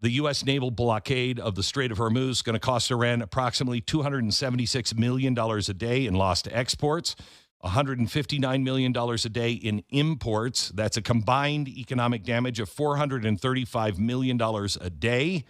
The U.S. naval blockade of the Strait of Hormuz is going to cost Iran approximately $276 million a day in lost exports, $159 million a day in imports. That's a combined economic damage of $435 million a day,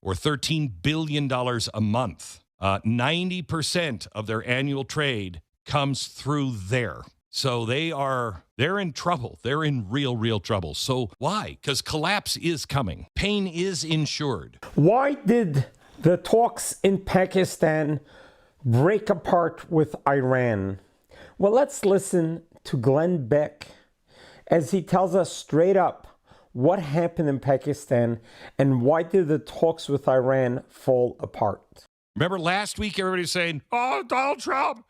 or $13 billion a month. 90% of their annual trade comes through there. So they're in trouble. They're in real trouble. So why? Because collapse is coming. Pain is insured. Why did the talks in Pakistan break apart with Iran? Well, let's listen to Glenn Beck as he tells us straight up what happened in Pakistan and why did the talks with Iran fall apart. Remember last week everybody was saying, oh, Donald Trump,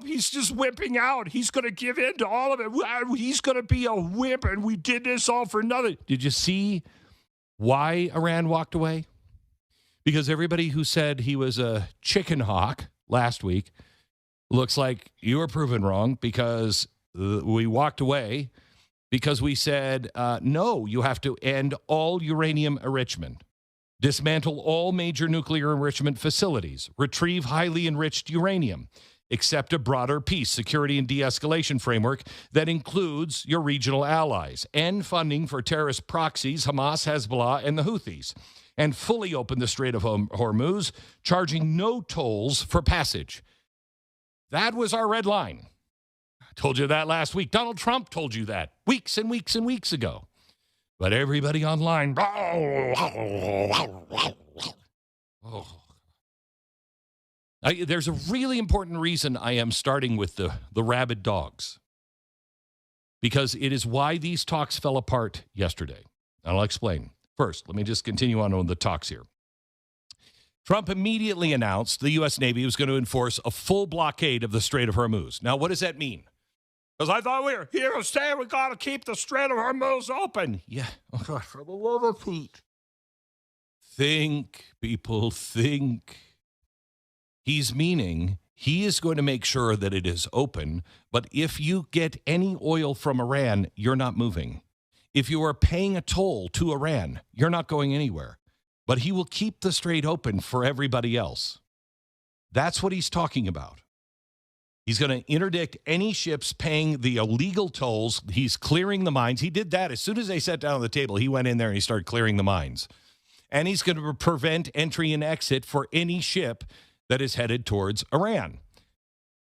he's just wimping out. He's going to give in to all of it. He's going to be a wimp, and we did this all for nothing. Did you see why Iran walked away? Because everybody who said he was a chicken hawk last week looks like you were proven wrong, because we walked away because we said, no, you have to end all uranium enrichment, dismantle all major nuclear enrichment facilities, retrieve highly enriched uranium, accept a broader peace, security, and de-escalation framework that includes your regional allies, end funding for terrorist proxies, Hamas, Hezbollah, and the Houthis, and fully open the Strait of Hormuz, charging no tolls for passage. That was our red line. I told you that last week. Donald Trump told you that weeks and weeks and weeks ago. But everybody online, there's a really important reason I am starting with the rabid dogs, because it is why these talks fell apart yesterday. And I'll explain. First, let me just continue on with the talks here. Trump immediately announced the U.S. Navy was going to enforce a full blockade of the Strait of Hormuz. Now, what does that mean? Because I thought we were here to stay. We got to keep the Strait of Hormuz open. Yeah, for the love of Pete. Think, people, think. He's meaning he is going to make sure that it is open, but if you get any oil from Iran, you're not moving. If you are paying a toll to Iran, you're not going anywhere. But he will keep the strait open for everybody else. That's what he's talking about. He's going to interdict any ships paying the illegal tolls. He's clearing the mines. He did that as soon as they sat down at the table. He went in there and he started clearing the mines. And he's going to prevent entry and exit for any ship that is headed towards Iran.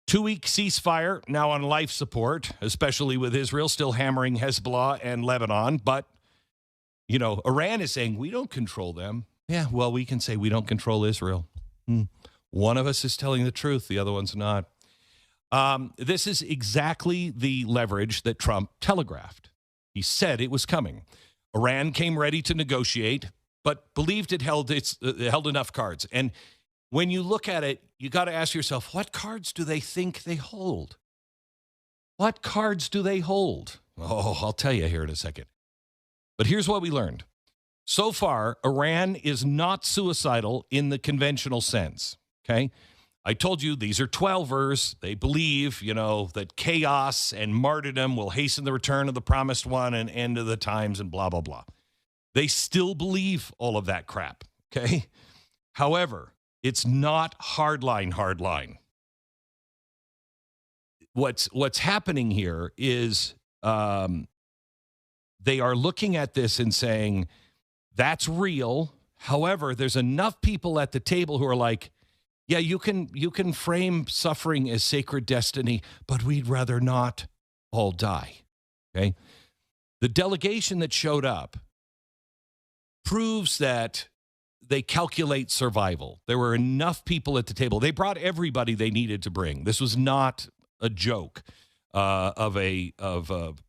2-week ceasefire, now on life support, especially with Israel still hammering Hezbollah and Lebanon. But, you know, Iran is saying, we don't control them. Yeah, well, we can say we don't control Israel. One of us is telling the truth. The other one's not. This is exactly the leverage that Trump telegraphed. He said it was coming. Iran came ready to negotiate, but believed it held enough cards. And when you look at it, you got to ask yourself, what cards do they think they hold? What cards do they hold? Oh, I'll tell you here in a second. But here's what we learned. So far, Iran is not suicidal in the conventional sense, okay? I told you these are 12ers. They believe, that chaos and martyrdom will hasten the return of the promised one and end of the times and blah, blah, blah. They still believe all of that crap, okay? However, it's not hardline. What's happening here is they are looking at this and saying, that's real. However, there's enough people at the table who are like, yeah, you can frame suffering as sacred destiny, but we'd rather not all die, okay? The delegation that showed up proves that they calculate survival. There were enough people at the table. They brought everybody they needed to bring. This was not a joke of a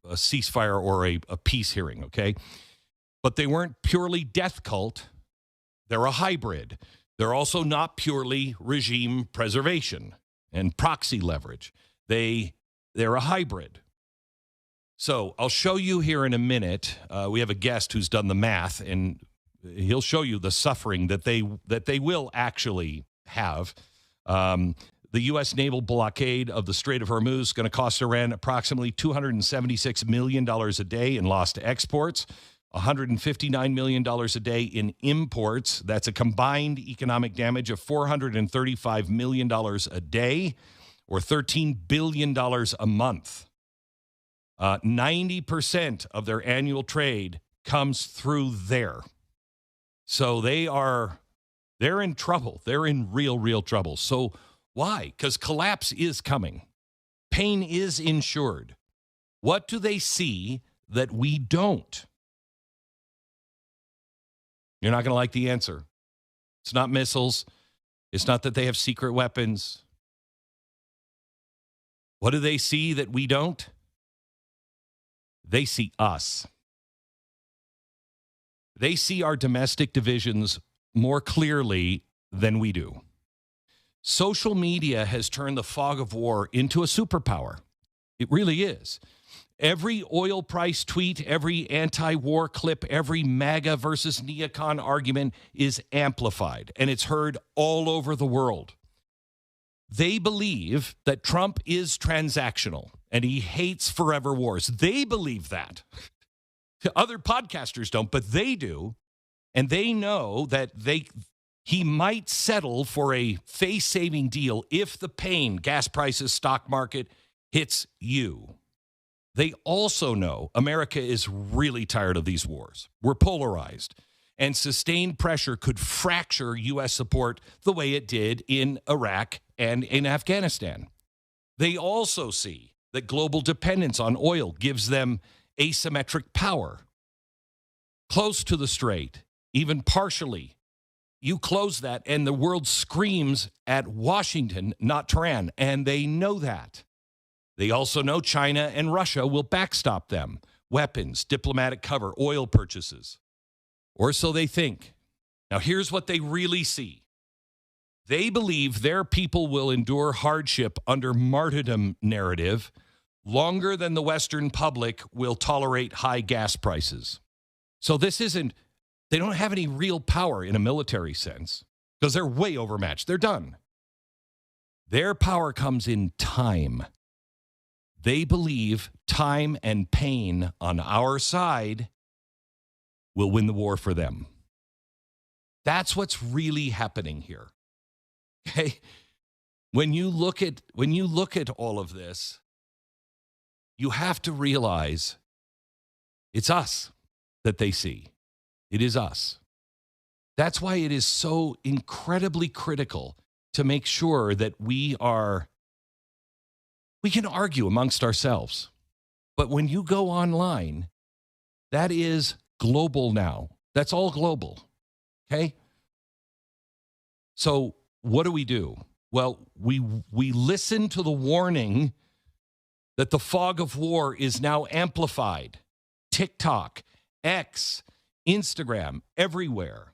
ceasefire or a peace hearing, okay? But they weren't purely death cult. They're a hybrid. They're also not purely regime preservation and proxy leverage. They're a hybrid. So I'll show you here in a minute. We have a guest who's done the math, and he'll show you the suffering that they will actually have. The U.S. naval blockade of the Strait of Hormuz is going to cost Iran approximately $276 million a day in lost exports, $159 million a day in imports. That's a combined economic damage of $435 million a day, or $13 billion a month. 90% of their annual trade comes through there. So they're in trouble. They're in real trouble. So why? Because collapse is coming. Pain is insured. What do they see that we don't? You're not going to like the answer. It's not missiles. It's not that they have secret weapons. What do they see that we don't? They see us. They see our domestic divisions more clearly than we do. Social media has turned the fog of war into a superpower. It really is. Every oil price tweet, every anti-war clip, every MAGA versus neocon argument is amplified, and it's heard all over the world. They believe that Trump is transactional, and he hates forever wars. They believe that. Other podcasters don't, but they do, and they know that he might settle for a face-saving deal if the pain, gas prices, stock market, hits you. They also know America is really tired of these wars. We're polarized, and sustained pressure could fracture U.S. support the way it did in Iraq and in Afghanistan. They also see that global dependence on oil gives them asymmetric power. Close to the strait, even partially, you close that and the world screams at Washington, not Tehran, and they know that. They also know China and Russia will backstop them. Weapons, diplomatic cover, oil purchases. Or so they think. Now, here's what they really see. They believe their people will endure hardship under martyrdom narrative longer than the Western public will tolerate high gas prices. So this isn't, they don't have any real power in a military sense because they're way overmatched. They're done. Their power comes in time. They believe time and pain on our side will win the war for them. That's what's really happening here. Okay? When you look at all of this, you have to realize it's us that they see. It is us. That's why it is so incredibly critical to make sure that we can argue amongst ourselves. But when you go online, that is global now. That's all global. Okay? So what do? Well, we listen to the warning that the fog of war is now amplified. TikTok, X, Instagram, everywhere.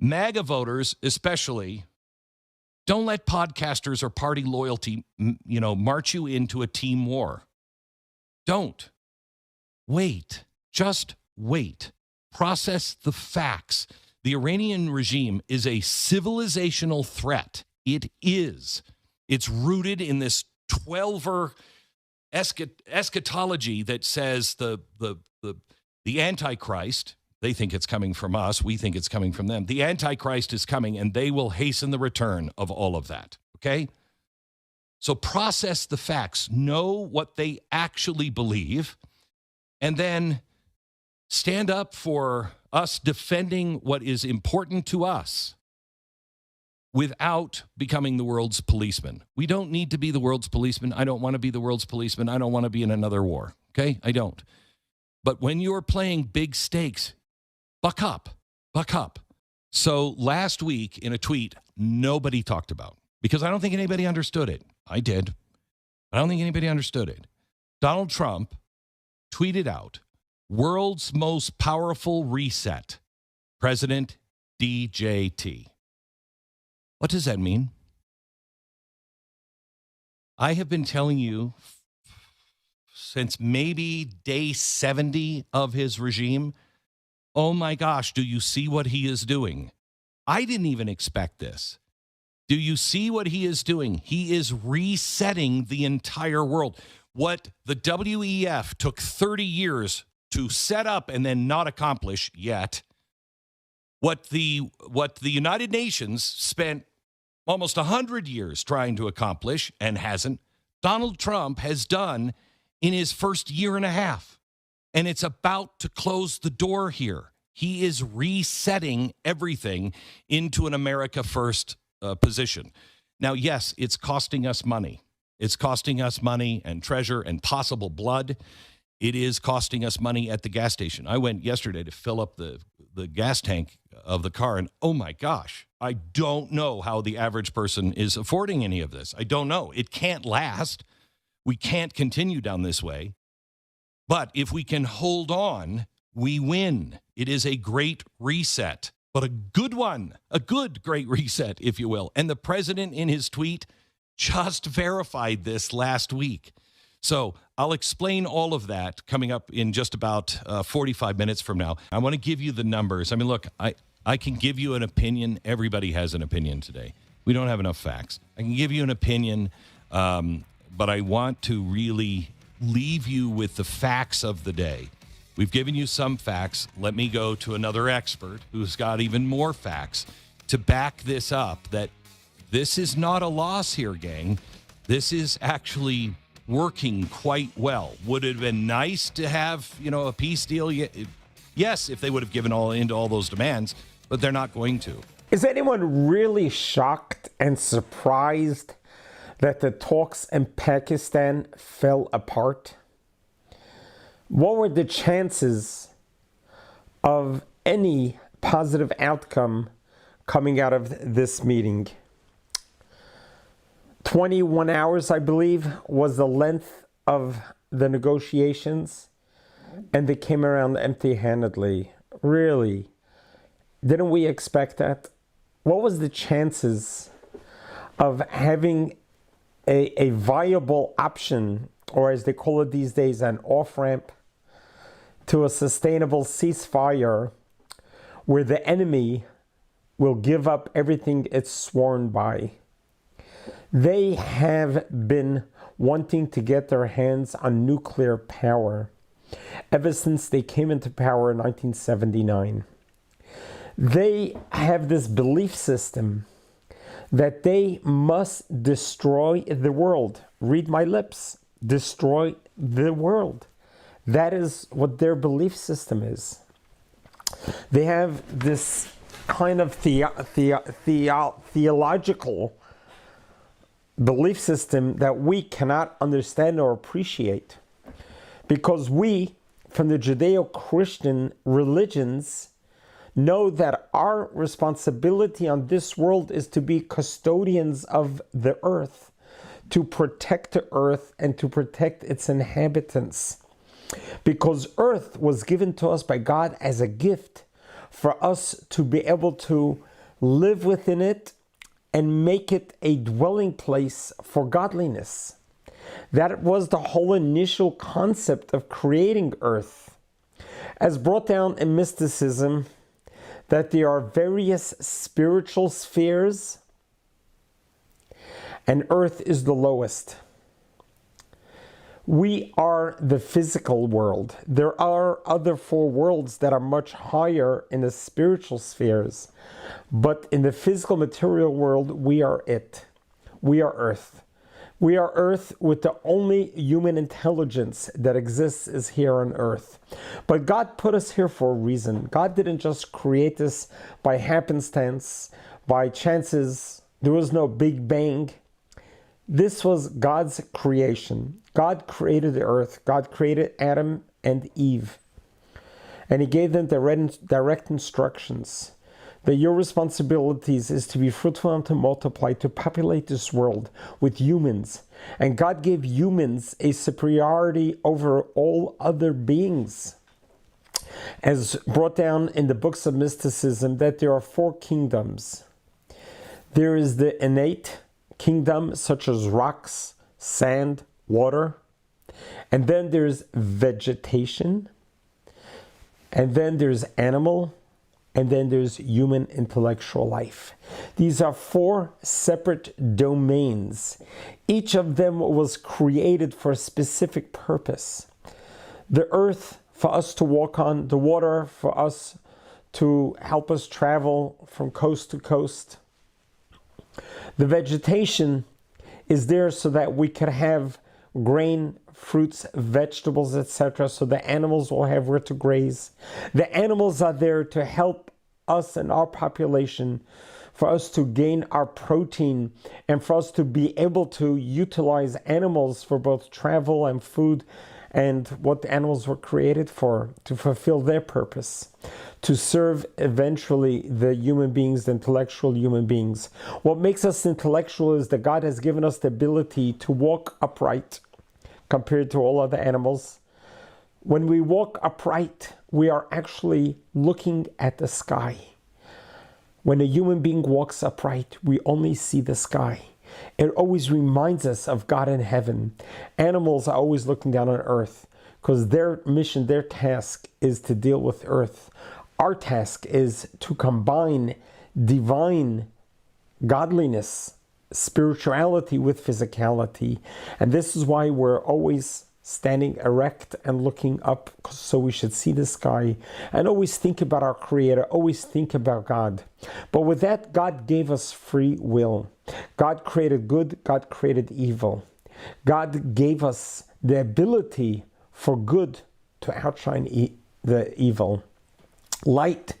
MAGA voters especially, don't let podcasters or party loyalty, march you into a team war. Don't. Wait. Just wait. Process the facts. The Iranian regime is a civilizational threat. It is. It's rooted in this 12er eschatology that says the Antichrist, they think it's coming from us, we think it's coming from them. The Antichrist is coming, and they will hasten the return of all of that, okay? So process the facts, know what they actually believe, and then stand up for us defending what is important to us without becoming the world's policeman. We don't need to be the world's policeman. I don't want to be the world's policeman. I don't want to be in another war, okay? I don't. But when you're playing big stakes, buck up. So last week in a tweet, nobody talked about, because I don't think anybody understood it. I did. I don't think anybody understood it. Donald Trump tweeted out, world's most powerful reset, President DJT. What does that mean? I have been telling you since maybe day 70 of his regime, oh my gosh, do you see what he is doing? I didn't even expect this. Do you see what he is doing? He is resetting the entire world. What the WEF took 30 years to set up and then not accomplish yet what the United Nations spent almost 100 years trying to accomplish and hasn't, Donald Trump has done in his first year and a half. And it's about to close the door here. He is resetting everything into an America First position. Now, yes, it's costing us money. It's costing us money and treasure and possible blood. It is costing us money at the gas station. I went yesterday to fill up the gas tank of the car, and oh my gosh, I don't know how the average person is affording any of this. I don't know. It can't last. We can't continue down this way. But if we can hold on, we win. It is a great reset, but a good one, a good great reset, if you will. And the president in his tweet just verified this last week. So I'll explain all of that coming up in just about 45 minutes from now. I want to give you the numbers. I mean, look, I can give you an opinion. Everybody has an opinion today. We don't have enough facts. I can give you an opinion, but I want to really leave you with the facts of the day. We've given you some facts. Let me go to another expert who's got even more facts to back this up, that this is not a loss here, gang. This is actually working quite well. Would it have been nice to have, a peace deal? Yes, if they would have given into all those demands, but they're not going to. Is anyone really shocked and surprised that the talks in Pakistan fell apart? What were the chances of any positive outcome coming out of this meeting? 21 hours, I believe, was the length of the negotiations, and they came around empty-handedly. Really? Didn't we expect that? What was the chances of having a viable option, or as they call it these days, an off-ramp to a sustainable ceasefire where the enemy will give up everything it's sworn by? They have been wanting to get their hands on nuclear power ever since they came into power in 1979. They have this belief system that they must destroy the world. Read my lips. Destroy the world. That is what their belief system is. They have this kind of theological belief system that we cannot understand or appreciate, because we, from the Judeo-Christian religions, know that our responsibility on this world is to be custodians of the earth, to protect the earth and to protect its inhabitants. Because earth was given to us by God as a gift for us to be able to live within it and make it a dwelling place for godliness. That was the whole initial concept of creating earth. As brought down in mysticism, that there are various spiritual spheres, and earth is the lowest. We are the physical world. There are other four worlds that are much higher in the spiritual spheres. But in the physical material world, we are it. We are earth. We are earth, with the only human intelligence that exists is here on earth. But God put us here for a reason. God didn't just create us by happenstance, by chances. There was no Big Bang. This was God's creation. God created the earth. God created Adam and Eve. And he gave them direct instructions that your responsibilities is to be fruitful and to multiply, to populate this world with humans. And God gave humans a superiority over all other beings. As brought down in the books of mysticism, that there are four kingdoms. There is the innate kingdom, such as rocks, sand, water. And then there's vegetation. And then there's animal. And then there's human intellectual life. These are four separate domains. Each of them was created for a specific purpose. The earth for us to walk on, the water for us to help us travel from coast to coast. The vegetation is there so that we could have grain, fruits, vegetables, etc., so the animals will have where to graze. The animals are there to help us and our population, for us to gain our protein and for us to be able to utilize animals for both travel and food and what the animals were created for, to fulfill their purpose, to serve eventually the human beings, the intellectual human beings. What makes us intellectual is that God has given us the ability to walk upright compared to all other animals. When we walk upright, we are actually looking at the sky. When a human being walks upright, we only see the sky. It always reminds us of God in heaven. Animals are always looking down on earth because their mission, their task is to deal with earth. Our task is to combine divine godliness, spirituality with physicality. And this is why we're always standing erect and looking up, so we should see the sky and always think about our Creator, always think about God. But with that, God gave us free will. God created good, God created evil. God gave us the ability for good to outshine the evil. Light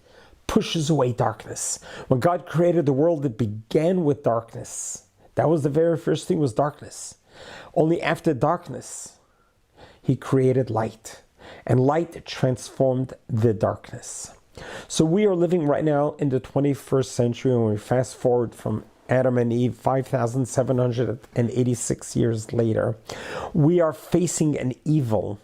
pushes away darkness. When God created the world, it began with darkness. That was the very first thing, was darkness. Only after darkness, He created light, and light transformed the darkness. So we are living right now in the 21st century, and we fast forward from Adam and Eve 5,786 years later. We are facing an evil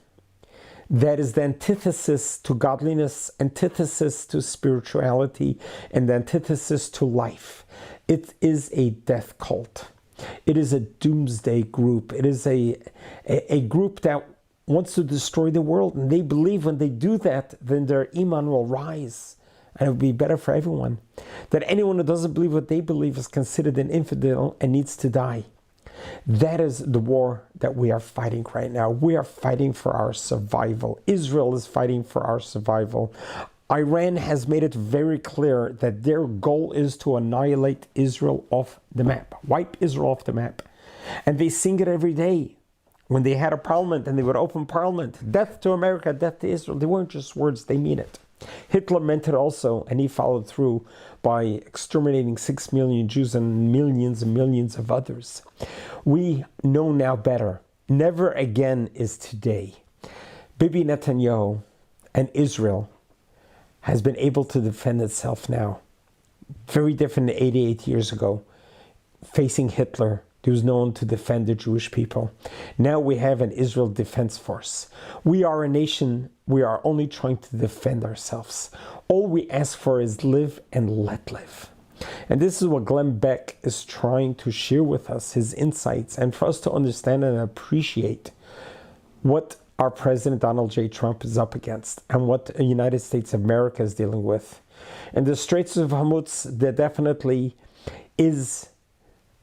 that is the antithesis to godliness, antithesis to spirituality, and the antithesis to life. It is a death cult. It is a doomsday group. It is a group that wants to destroy the world, and they believe when they do that, then their iman will rise and it will be better for everyone. That anyone who doesn't believe what they believe is considered an infidel and needs to die. That is the war that we are fighting right now. We are fighting for our survival. Israel is fighting for our survival. Iran has made it very clear that their goal is to annihilate Israel off the map, wipe Israel off the map. And they sing it every day. When they had a parliament and they would open parliament, death to America, death to Israel, they weren't just words, they mean it. Hitler meant it also, and he followed through by exterminating 6 million Jews and millions of others. We know now better. Never again is today. Bibi Netanyahu and Israel has been able to defend itself now. Very different than 88 years ago. Facing Hitler, he was known to defend the Jewish people. Now we have an Israel Defense Force. We are a nation, we are only trying to defend ourselves. All we ask for is live and let live. And this is what Glenn Beck is trying to share with us, his insights, and for us to understand and appreciate what our President Donald J. Trump is up against and what the United States of America is dealing with. And the Straits of Hormuz, there definitely is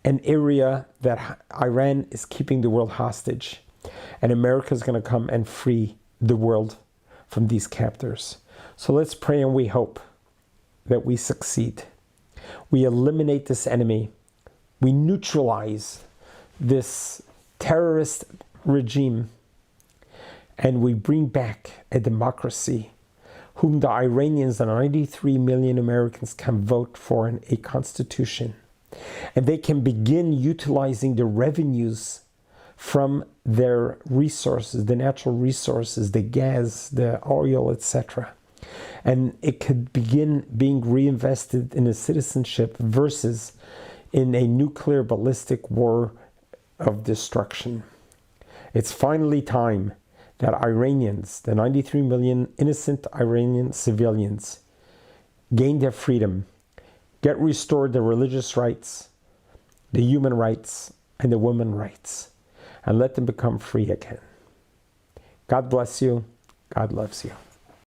an area that Iran is keeping the world hostage. And America is going to come and free the world from these captors. So let's pray and we hope that we succeed. We eliminate this enemy. We neutralize this terrorist regime. And we bring back a democracy whom the Iranians, the 93 million Americans, can vote for in a constitution. And they can begin utilizing the revenues from their resources, the natural resources, the gas, the oil, etc. And it could begin being reinvested in a citizenship versus in a nuclear ballistic war of destruction. It's finally time that Iranians, the 93 million innocent Iranian civilians, gain their freedom, get restored their religious rights, the human rights, and the women's rights, and let them become free again. God bless you. God loves you.